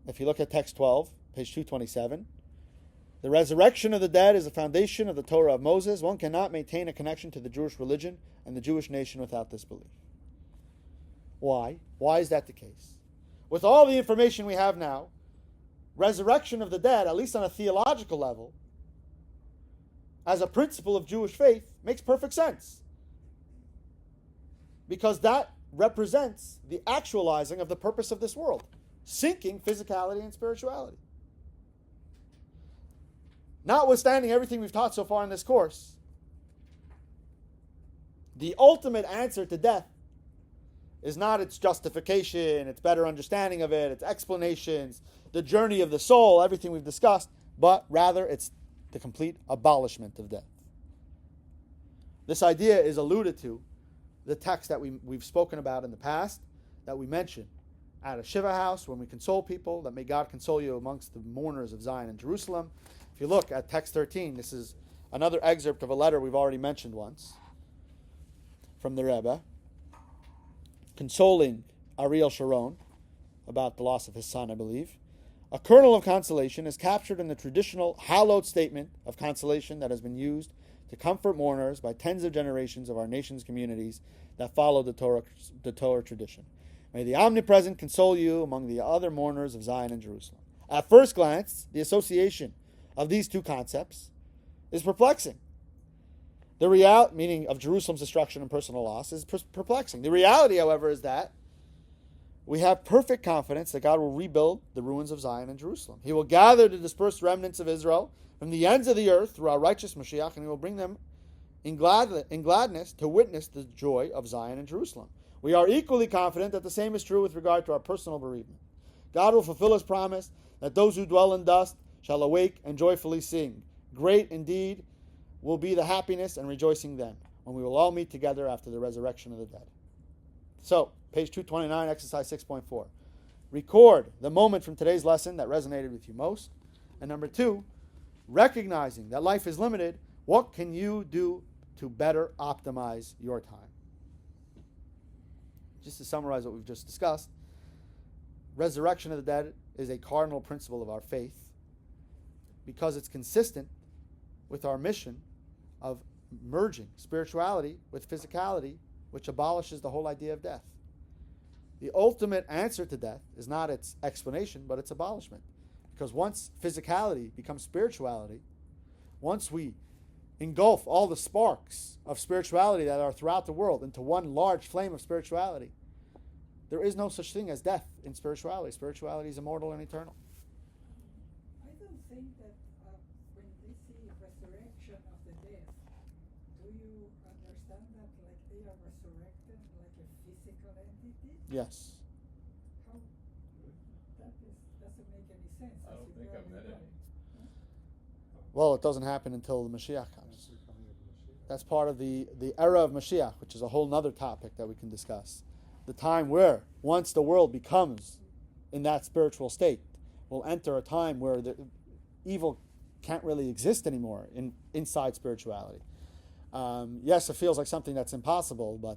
If you look at text 12, page 227, the resurrection of the dead is the foundation of the Torah of Moses. One cannot maintain a connection to the Jewish religion and the Jewish nation without this belief. Why? Why is that the case? With all the information we have now, resurrection of the dead, at least on a theological level, as a principle of Jewish faith, makes perfect sense. Because that represents the actualizing of the purpose of this world, sinking physicality and spirituality. Notwithstanding everything we've taught so far in this course, the ultimate answer to death is not its justification, its better understanding of it, its explanations, the journey of the soul, everything we've discussed, but rather it's the complete abolishment of death. This idea is alluded to the text that we've spoken about in the past, that we mentioned at a Shiva house when we console people, that may God console you amongst the mourners of Zion and Jerusalem. If you look at text 13, this is another excerpt of a letter we've already mentioned once from the Rebbe, consoling Ariel Sharon about the loss of his son, I believe. A kernel of consolation is captured in the traditional hallowed statement of consolation that has been used to comfort mourners by tens of generations of our nation's communities that follow the Torah tradition. May the Omnipresent console you among the other mourners of Zion and Jerusalem. At first glance, the association of these two concepts is perplexing. The reality, meaning of Jerusalem's destruction and personal loss, is perplexing. The reality, however, is that we have perfect confidence that God will rebuild the ruins of Zion and Jerusalem. He will gather the dispersed remnants of Israel from the ends of the earth through our righteous Mashiach, and He will bring them in gladness to witness the joy of Zion and Jerusalem. We are equally confident that the same is true with regard to our personal bereavement. God will fulfill His promise that those who dwell in dust shall awake and joyfully sing. Great indeed will be the happiness and rejoicing then, when we will all meet together after the resurrection of the dead. So, page 229, exercise 6.4. record the moment from today's lesson that resonated with you most. And number 2, recognizing that life is limited, what can you do to better optimize your time? Just to summarize what we've just discussed, resurrection of the dead is a cardinal principle of our faith because it's consistent with our mission of merging spirituality with physicality, which abolishes the whole idea of death. The ultimate answer to death is not its explanation, but its abolishment. Because once physicality becomes spirituality, once we engulf all the sparks of spirituality that are throughout the world into one large flame of spirituality, there is no such thing as death in spirituality. Spirituality is immortal and eternal. I don't think that when we see resurrection of the dead, do you understand that like they are resurrected like a physical entity? Yes. How doesn't make any sense. I don't think I've met any. Well, it doesn't happen until the Mashiach comes. That's part of the era of Mashiach, which is a whole nother topic that we can discuss. The time where, once the world becomes in that spiritual state, we'll enter a time where the evil can't really exist anymore inside spirituality. Yes, it feels like something that's impossible, but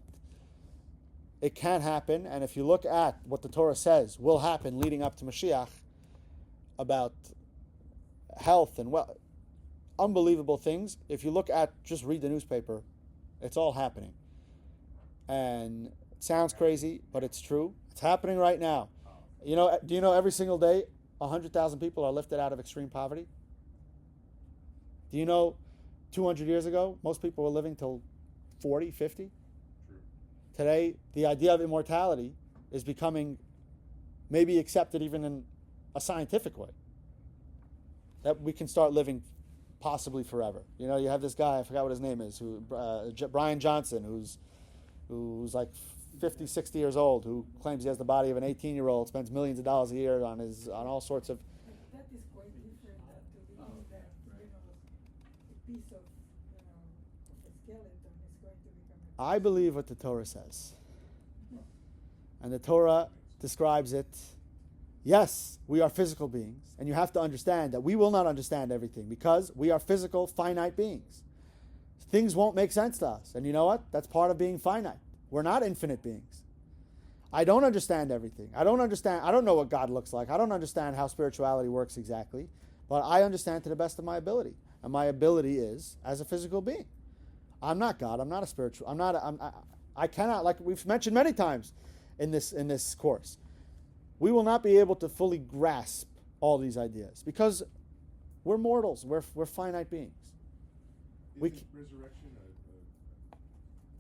it can happen. And if you look at what the Torah says will happen leading up to Mashiach about health and unbelievable things, if you look at, just read the newspaper, it's all happening. And it sounds crazy, but it's true. It's happening right now. You know, do you know every single day 100,000 people are lifted out of extreme poverty? Do you know 200 years ago most people were living till 40, 50? True. Today, the idea of immortality is becoming maybe accepted even in a scientific way. That we can start living possibly forever. You know, you have this guy, I forgot what his name is, Brian Johnson, who's like 50, 60 years old, who claims he has the body of an 18-year-old, spends millions of dollars a year on all sorts of... But that is quite different than to believe that, a piece of, a skeleton is going to become I believe what the Torah says. And the Torah describes it. Yes, we are physical beings, and you have to understand that we will not understand everything because we are physical, finite beings. Things won't make sense to us, and you know what? That's part of being finite. We're not infinite beings. I don't understand everything. I don't know what God looks like. I don't understand how spirituality works exactly, but I understand to the best of my ability, and my ability is as a physical being. I'm not God. I'm not a spiritual. I cannot, like we've mentioned many times in this course, we will not be able to fully grasp all these ideas because we're mortals. We're finite beings. Is resurrection a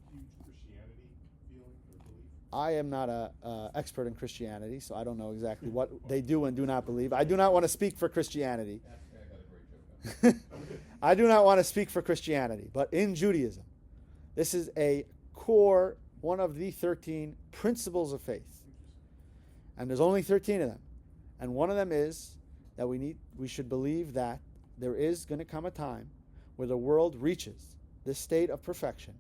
huge Christianity feeling or belief? I am not an expert in Christianity, so I don't know exactly what they do and do not believe. I do not want to speak for Christianity. I do not want to speak for Christianity, but in Judaism, this is a core, one of the 13 principles of faith. And there's only 13 of them. And one of them is that we should believe that there is going to come a time where the world reaches this state of perfection,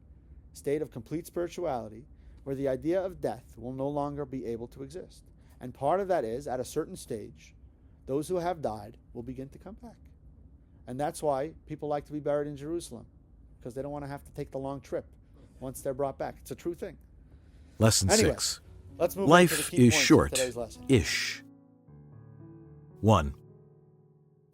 state of complete spirituality, where the idea of death will no longer be able to exist. And part of that is, at a certain stage, those who have died will begin to come back. And that's why people like to be buried in Jerusalem, because they don't want to have to take the long trip once they're brought back. It's a true thing. Lesson Anyway, 6. Let's move on to the Life key is points of short. today's lesson. Ish. 1.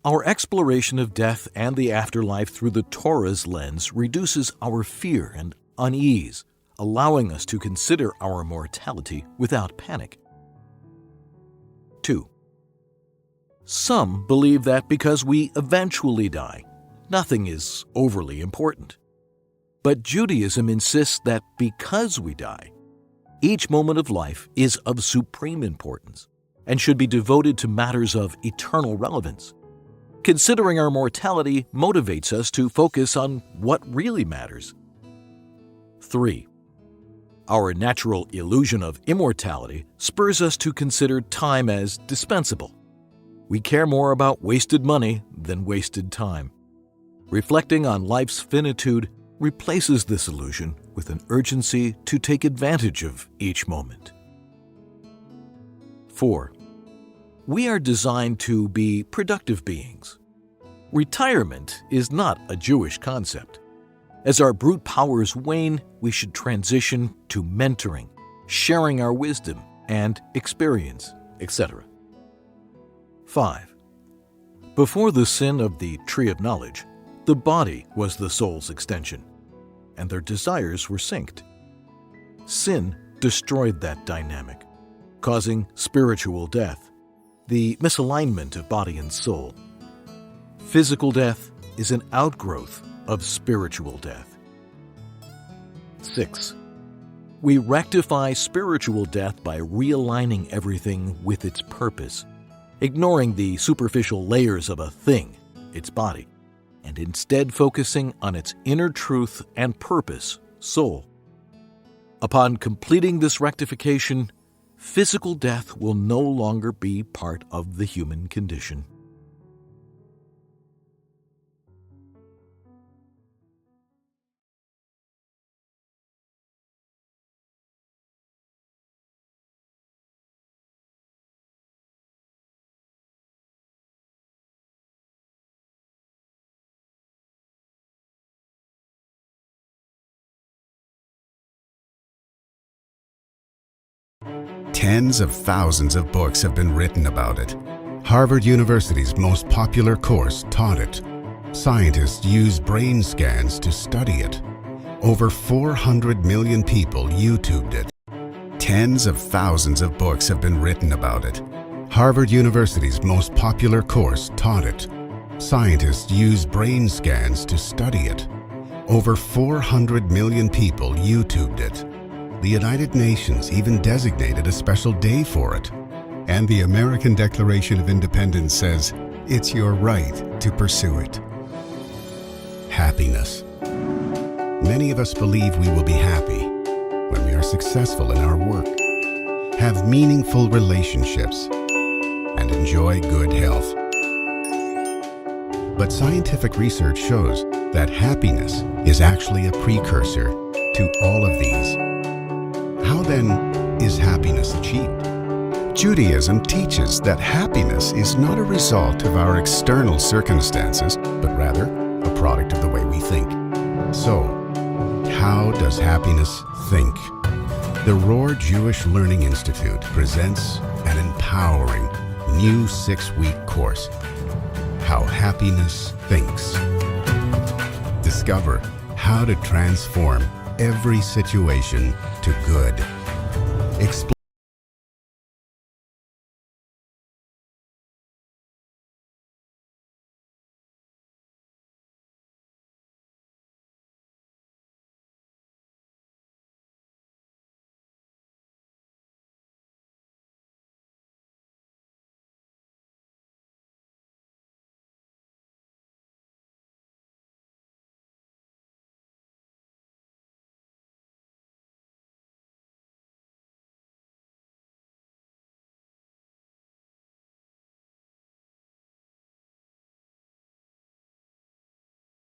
Our exploration of death and the afterlife through the Torah's lens reduces our fear and unease, allowing us to consider our mortality without panic. 2. Some believe that because we eventually die, nothing is overly important. But Judaism insists that because we die, each moment of life is of supreme importance and should be devoted to matters of eternal relevance. Considering our mortality motivates us to focus on what really matters. 3. Our natural illusion of immortality spurs us to consider time as dispensable. We care more about wasted money than wasted time. Reflecting on life's finitude replaces this illusion with an urgency to take advantage of each moment. 4. We are designed to be productive beings. Retirement is not a Jewish concept. As our brute powers wane, we should transition to mentoring, sharing our wisdom and experience, etc. 5. Before the sin of the tree of knowledge, the body was the soul's extension, and their desires were synced. Sin destroyed that dynamic, causing spiritual death, the misalignment of body and soul. Physical death is an outgrowth of spiritual death. 6. We rectify spiritual death by realigning everything with its purpose, ignoring the superficial layers of a thing, its body, and instead focusing on its inner truth and purpose, soul. Upon completing this rectification, physical death will no longer be part of the human condition. Tens of thousands of books have been written about it. Harvard University's most popular course taught it. Scientists use brain scans to study it. Over 400 million people YouTubed it. Tens of thousands of books have been written about it. Harvard University's most popular course taught it. Scientists use brain scans to study it. Over 400 million people YouTubed it. The United Nations even designated a special day for it. And the American Declaration of Independence says it's your right to pursue it. Happiness. Many of us believe we will be happy when we are successful in our work, have meaningful relationships, and enjoy good health. But scientific research shows that happiness is actually a precursor to all of these. How then is happiness achieved? Judaism teaches that happiness is not a result of our external circumstances, but rather a product of the way we think. So, how does happiness think? The Rohr Jewish Learning Institute presents an empowering new 6-week course, How Happiness Thinks. Discover how to transform every situation to good. Explore